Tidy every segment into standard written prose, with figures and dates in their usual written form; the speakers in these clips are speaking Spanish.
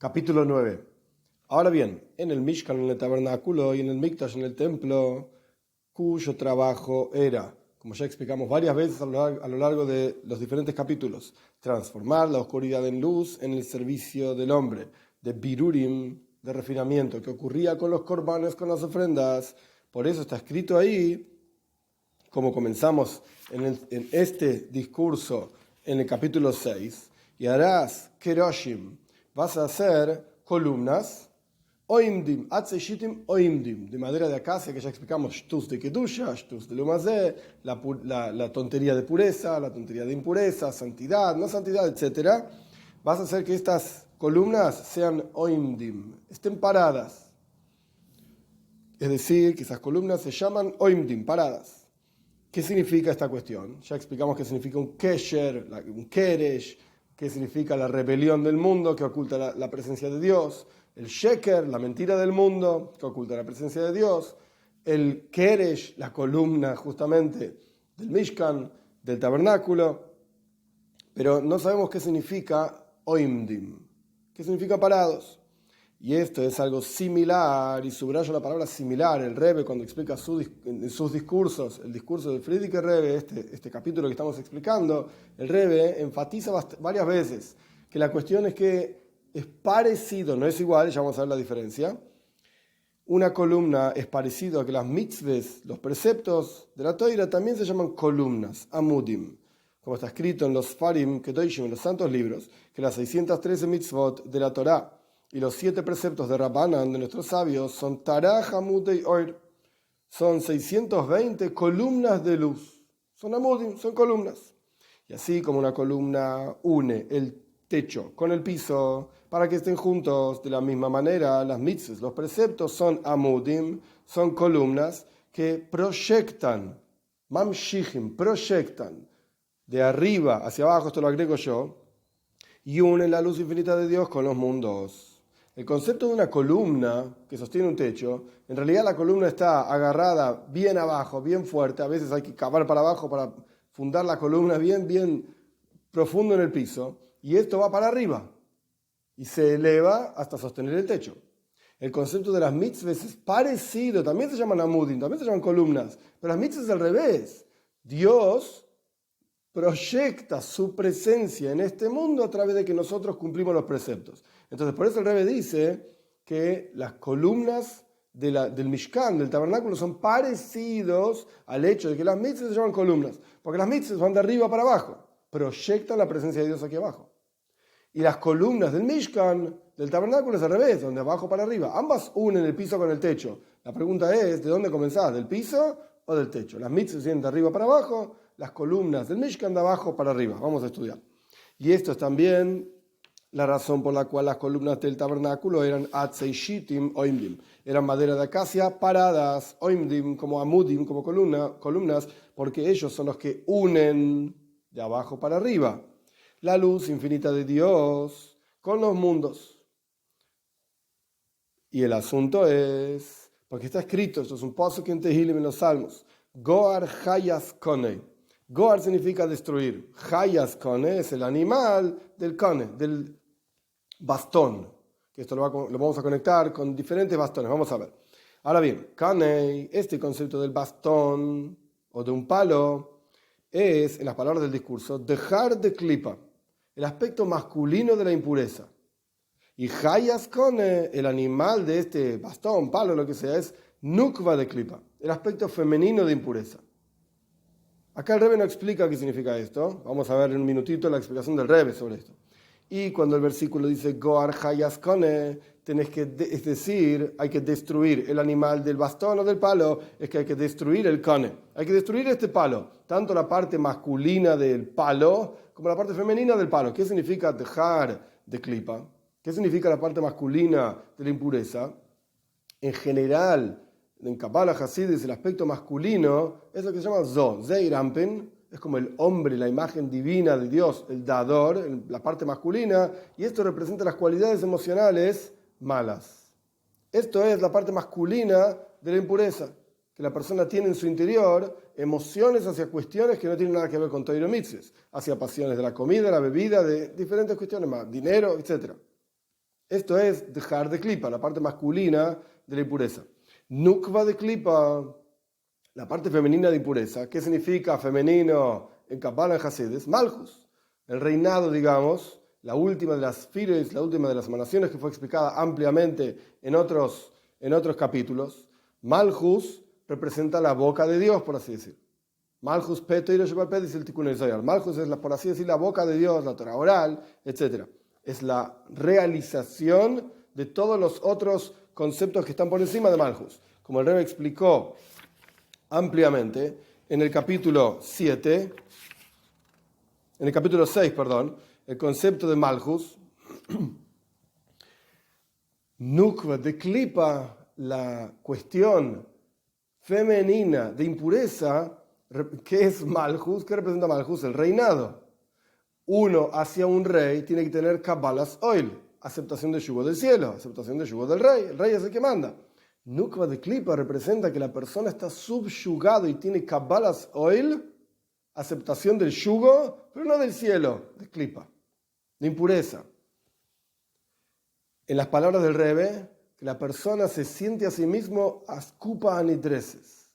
Capítulo 9. Ahora bien, en el Mishkan, en el tabernáculo y en el Mikdash, en el templo, cuyo trabajo era, como ya explicamos varias veces a lo largo de los diferentes capítulos, transformar la oscuridad en luz en el servicio del hombre, de birurim, de refinamiento, que ocurría con los corbanes, con las ofrendas. Por eso está escrito ahí, como comenzamos en este discurso en el capítulo 6, y harás keroshim, vas a hacer columnas, oimdim, atzeshitim oimdim, de madera de acacia, que ya explicamos, shtus de kedusha, shtus de lumazé, la tontería de pureza, la tontería de impureza, santidad, no santidad, etc. Vas a hacer que estas columnas sean oimdim, estén paradas. Es decir, que esas columnas se llaman oimdim, paradas. ¿Qué significa esta cuestión? Ya explicamos qué significa un kesher, un keresh, qué significa la rebelión del mundo que oculta la presencia de Dios, el sheker, la mentira del mundo que oculta la presencia de Dios, el keresh, la columna justamente del Mishkan, del tabernáculo, pero no sabemos qué significa oimdim, qué significa parados. Y esto es algo similar, y subrayo la palabra similar. El Rebbe, cuando explica en sus discursos, el discurso del Frierdiker Rebbe, este capítulo que estamos explicando, el Rebbe enfatiza varias veces que la cuestión es que es parecido, no es igual, ya vamos a ver la diferencia. Una columna es parecido a que las mitzvahs, los preceptos de la Toira, también se llaman columnas, amudim, como está escrito en los Farim Kedoshim, en los santos libros, que las 613 mitzvot de la Torá y los 7 preceptos de Rabbanan, de nuestros sabios, son Taraj, Amudei Oir. Son 620 columnas de luz. Son amudim, son columnas. Y así como una columna une el techo con el piso para que estén juntos de la misma manera, las mitzvahs, los preceptos son amudim, son columnas que proyectan, mamshihim, proyectan de arriba hacia abajo, esto lo agrego yo, y unen la luz infinita de Dios con los mundos. El concepto de una columna que sostiene un techo, en realidad la columna está agarrada bien abajo, bien fuerte, a veces hay que cavar para abajo para fundar la columna bien profundo en el piso, y esto va para arriba y se eleva hasta sostener el techo. El concepto de las mitzvahs es parecido, también se llaman amudim, también se llaman columnas, pero las mitzvahs es al revés. Dios proyecta su presencia en este mundo a través de que nosotros cumplimos los preceptos. Entonces, por eso el Rebbe dice que las columnas del Mishkan, del tabernáculo, son parecidos al hecho de que las mitzvahs se llaman columnas, porque las mitzvahs van de arriba para abajo, proyectan la presencia de Dios aquí abajo. Y las columnas del Mishkan, del tabernáculo, es al revés, donde abajo para arriba. Ambas unen el piso con el techo. La pregunta es, ¿de dónde comenzás? ¿Del piso o del techo? Las mitzvahs vienen de arriba para abajo, las columnas del Mishkan de abajo para arriba. Vamos a estudiar. Y esto es también la razón por la cual las columnas del tabernáculo eran atzeishitim oimdim. Eran madera de acacia paradas, oimdim como amudim, como columnas, porque ellos son los que unen de abajo para arriba la luz infinita de Dios con los mundos. Y el asunto es, porque está escrito, esto es un pasuk en Tehilim en los Salmos, Goar Hayas Konei. Goar significa destruir. Hayas Kone es el animal del Kone, del bastón. Que esto lo vamos a conectar con diferentes bastones. Vamos a ver. Ahora bien, Kone, este concepto del bastón o de un palo, es, en las palabras del discurso, dejar de klipa, el aspecto masculino de la impureza. Y Hayas Kone, el animal de este bastón, palo, lo que sea, es nukva de klipa, el aspecto femenino de impureza. Acá el Rebbe no explica qué significa esto. Vamos a ver en un minutito la explicación del Rebbe sobre esto. Y cuando el versículo dice Goar Hayas Kone, es decir, hay que destruir el animal del bastón o del palo, es que hay que destruir el Kone. Hay que destruir este palo, tanto la parte masculina del palo como la parte femenina del palo. ¿Qué significa dejar de klipa? ¿Qué significa la parte masculina de la impureza? En general, en Kabbalah Hasidis, el aspecto masculino es lo que se llama Zeir Ampen, es como el hombre, la imagen divina de Dios, el dador, la parte masculina, y esto representa las cualidades emocionales malas. Esto es la parte masculina de la impureza, que la persona tiene en su interior emociones hacia cuestiones que no tienen nada que ver con Torah y mitzvos, hacia pasiones de la comida, la bebida, de diferentes cuestiones más, dinero, etc. Esto es dejar de klipa, la parte masculina de la impureza. Nukva de klipa, la parte femenina de impureza. ¿Qué significa femenino en Kabbalah, en Hasidus? Malchus, el reinado, digamos, la última de las fires, la última de las emanaciones que fue explicada ampliamente en otros capítulos. Malchus representa la boca de Dios, por así decir. Malchus peto y dice el Tikkun Zohar. Malchus es, por así decir, la boca de Dios, la Torah oral, etc. Es la realización de todos los otros conceptos que están por encima de Malchus. Como el Rebbe explicó ampliamente en el capítulo 6, el concepto de Malchus, Nukva de Klipa, la cuestión femenina de impureza, ¿qué es Malchus? ¿Qué representa Malchus? El reinado. Uno hacia un rey tiene que tener Kabbalas Oil, aceptación del yugo del cielo, aceptación del yugo del rey. El rey es el que manda. Nukva de Klipa representa que la persona está subyugado y tiene Kabbalas Oil, aceptación del yugo, pero no del cielo, de Klipa, de impureza. En las palabras del Rebbe, que la persona se siente a sí mismo askupa anidreses.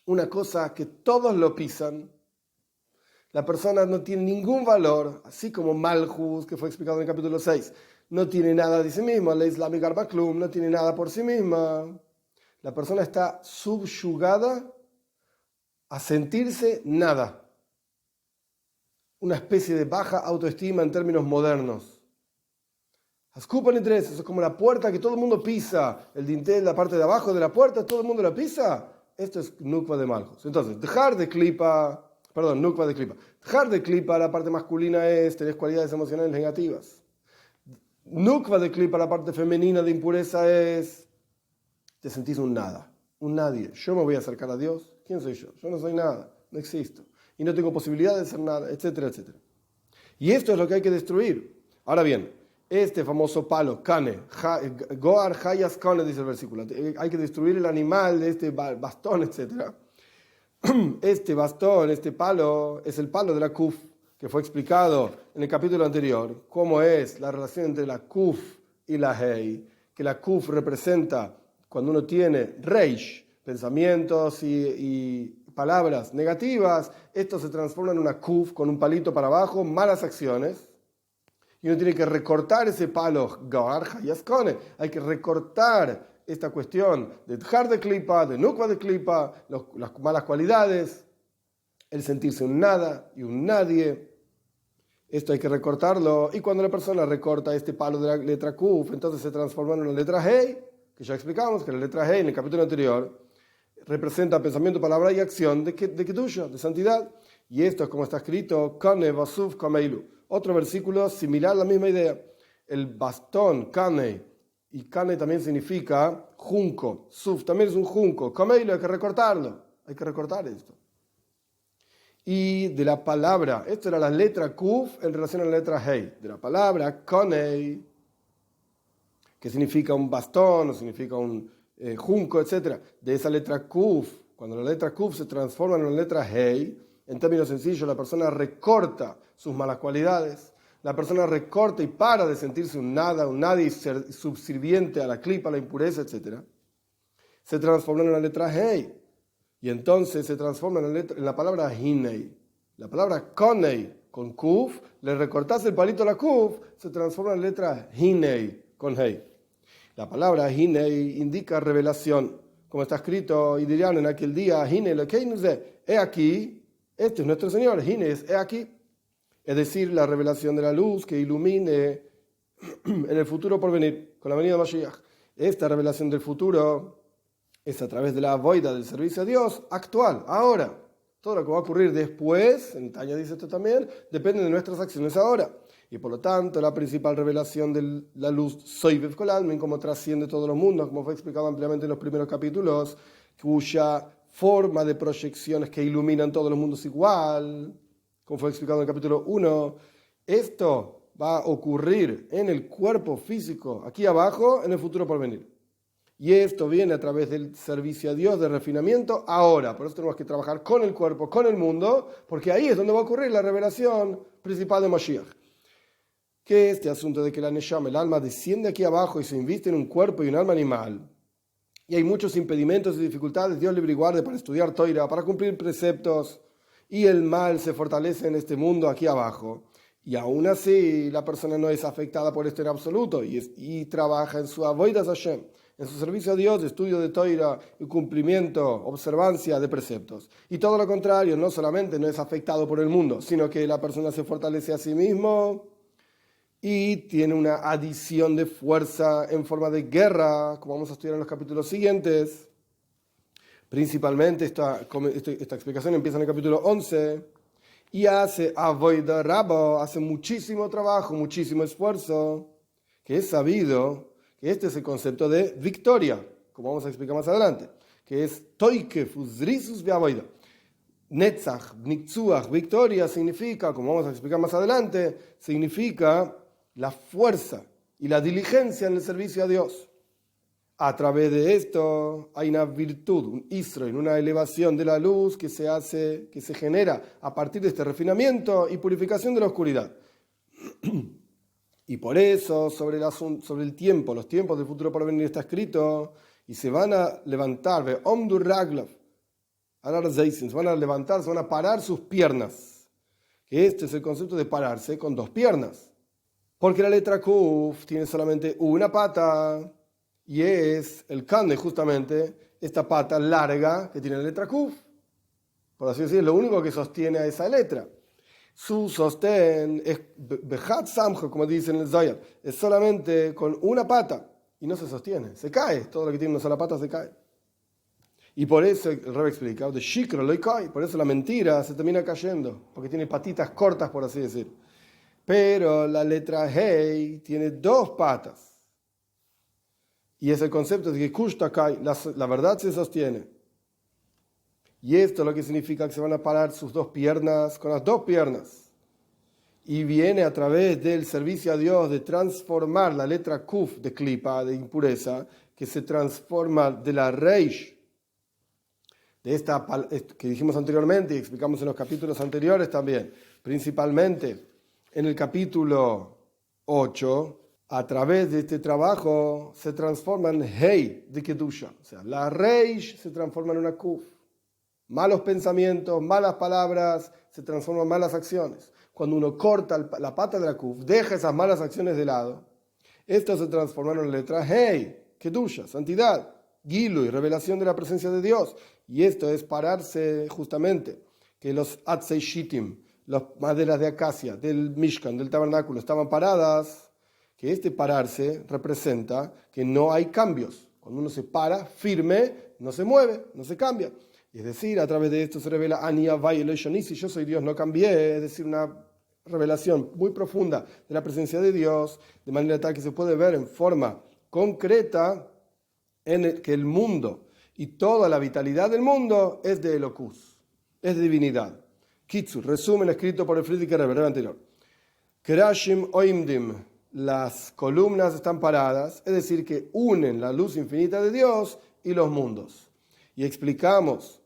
Una cosa que todos lo pisan. La persona no tiene ningún valor, así como Malchus, que fue explicado en el capítulo 6. No tiene nada de sí misma, la Islamic Arbaklum no tiene nada por sí misma. La persona está subyugada a sentirse nada. Una especie de baja autoestima en términos modernos. Ascupan entre eso es como la puerta que todo el mundo pisa, el dintel, la parte de abajo de la puerta, todo el mundo la pisa. Esto es Nukva de Malchus. Entonces, Nukva de Klipa. Dejar de Klipa, la parte masculina es tener cualidades emocionales negativas. Nukva de Klipa, la parte femenina de impureza es te sentís un nada, un nadie. Yo me voy a acercar a Dios. ¿Quién soy yo? Yo no soy nada, no existo. Y no tengo posibilidad de ser nada, etcétera, etcétera. Y esto es lo que hay que destruir. Ahora bien, este famoso palo, Kane, Goar Hayas Kane, dice el versículo. Hay que destruir el animal de este bastón, etcétera. Este bastón, este palo, es el palo de la Kuf, que fue explicado en el capítulo anterior, cómo es la relación entre la Kuf y la Hei, que la Kuf representa cuando uno tiene Reish, pensamientos y palabras negativas, esto se transforma en una Kuf con un palito para abajo, malas acciones, y uno tiene que recortar ese palo, Gar Hayaskone, hay que recortar esta cuestión de dejar de klipa, de nukva de klipa, las malas cualidades, el sentirse un nada y un nadie. Esto hay que recortarlo. Y cuando la persona recorta este palo de la letra Kuf, entonces se transforma en una letra Hei, que ya explicamos que la letra Hei en el capítulo anterior representa pensamiento, palabra y acción de Kedusha, de santidad. Y esto es como está escrito, Kane Basuf Kameilu. Otro versículo similar, la misma idea. El bastón, Kane, y Kane también significa junco. Suf también es un junco. Kameilu, hay que recortarlo. Hay que recortar esto. Y de la palabra, esto era la letra Kuf en relación a la letra Hei. De la palabra Kane, que significa un bastón, o significa un junco, etc. De esa letra Kuf, cuando la letra Kuf se transforma en una letra Hei, en términos sencillos, la persona recorta sus malas cualidades, la persona recorta y para de sentirse un nada, un nadie y ser subserviente a la klipa, a la impureza, etc. Se transforma en una letra Hei. Y entonces se transforma en la palabra Hinei. La palabra Konei, con Kuf, le recortás el palito a la Kuf, se transforma en la letra Hinei, con Hei. La palabra Hinei indica revelación. Como está escrito, y dirían en aquel día, Hinei lo que nos dice, he aquí, este es nuestro Señor, Hinei es he aquí. Es decir, la revelación de la luz que ilumine en el futuro por venir, con la venida de Mashiach. Esta revelación del futuro es a través de la avoida del servicio a Dios actual, ahora. Todo lo que va a ocurrir después, en Tanya dice esto también, depende de nuestras acciones ahora. Y por lo tanto, la principal revelación de la luz Soivev Kolalmin, como trasciende todos los mundos, como fue explicado ampliamente en los primeros capítulos, cuya forma de proyecciones que iluminan todos los mundos igual, como fue explicado en el capítulo 1, esto va a ocurrir en el cuerpo físico, aquí abajo, en el futuro por venir. Y esto viene a través del servicio a Dios, de refinamiento, ahora. Por eso tenemos que trabajar con el cuerpo, con el mundo, porque ahí es donde va a ocurrir la revelación principal de Mashiach. que este asunto de que la Neshama, el alma, desciende aquí abajo y se inviste en un cuerpo y un alma animal, y hay muchos impedimentos y dificultades, Dios libre y guarde, para estudiar Toira, para cumplir preceptos, y el mal se fortalece en este mundo aquí abajo, y aún así la persona no es afectada por esto en absoluto, y trabaja en su avodas Hashem, en su servicio a Dios, estudio de Toira y cumplimiento, observancia de preceptos. Y todo lo contrario, no solamente no es afectado por el mundo, sino que la persona se fortalece a sí mismo y tiene una adición de fuerza en forma de guerra, como vamos a estudiar en los capítulos siguientes. Principalmente esta explicación empieza en el capítulo 11 y hace avoida rabo, hace muchísimo trabajo, muchísimo esfuerzo, que es sabido que este es el concepto de victoria, como vamos a explicar más adelante, que es toikef uzrisus ve'avoida. Netzach, Nitzuach, victoria significa, como vamos a explicar más adelante, significa la fuerza y la diligencia en el servicio a Dios. A través de esto hay una virtud, un Israel, una elevación de la luz que se genera a partir de este refinamiento y purificación de la oscuridad. Y por eso, sobre el tiempo, los tiempos del futuro por venir está escrito, y se van a levantar, Omdur Raglav, se van a levantar, se van a parar sus piernas. Que este es el concepto de pararse con dos piernas. Porque la letra Kuf tiene solamente una pata, y es el Kande, justamente, esta pata larga que tiene la letra Kuf. Por así decirlo, lo único que sostiene a esa letra. Su sostén es Bejat Samjo, como dicen en el Zohar, es solamente con una pata y no se sostiene, se cae, todo lo que tiene una sola pata se cae. Y por eso el Rebbe explica, de Shikra lo cae, por eso la mentira se termina cayendo, porque tiene patitas cortas, por así decir. Pero la letra Hei tiene dos patas. Y es el concepto de que Kushta cae, la verdad se sostiene. Y esto es lo que significa que se van a parar sus dos piernas con las dos piernas. Y viene a través del servicio a Dios de transformar la letra Kuf de Klipa, de impureza, que se transforma de la Reish, de esta que dijimos anteriormente y explicamos en los capítulos anteriores también, principalmente en el capítulo 8, a través de este trabajo se transforma en Hei de Kedusha. O sea, la Reish se transforma en una Kuf. Malos pensamientos, malas palabras, se transforman en malas acciones. Cuando uno corta la pata de la Kuf, deja esas malas acciones de lado, esto se transformaron en letra Hei, Kedusha, santidad, Gilu y revelación de la presencia de Dios. Y esto es pararse justamente, que los Atzei Shittim, las maderas de acacia del Mishkan, del tabernáculo, estaban paradas, que este pararse representa que no hay cambios. Cuando uno se para firme, no se mueve, no se cambia. Es decir, a través de esto se revela Ani Havai Eloi Shonisi, yo soy Dios, no cambié, es decir, una revelación muy profunda de la presencia de Dios, de manera tal que se puede ver en forma concreta que el mundo y toda la vitalidad del mundo es de Elokus, es de divinidad. Kitsur, resumen escrito por el Friedrich Rebbe anterior. Kerashim Oimdim, las columnas están paradas, es decir, que unen la luz infinita de Dios y los mundos. Y explicamos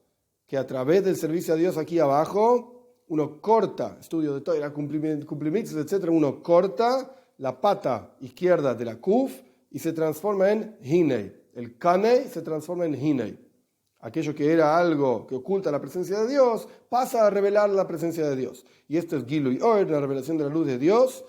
que a través del servicio a Dios aquí abajo, uno corta, estudio de todo, cumplimientos, etc., uno corta la pata izquierda de la Kuf y se transforma en Hinei. El Kanei se transforma en Hinei. Aquello que era algo que oculta la presencia de Dios, pasa a revelar la presencia de Dios. Y esto es Gilu y Oer, la revelación de la luz de Dios.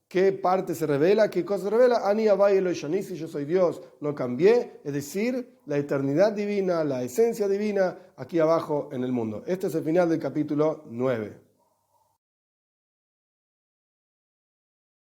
¿Qué parte se revela? ¿Qué cosa se revela? Ani Havai Eloi Shonisi, yo soy Dios, no cambié. Es decir, la eternidad divina, la esencia divina, aquí abajo en el mundo. Este es el final del capítulo 9.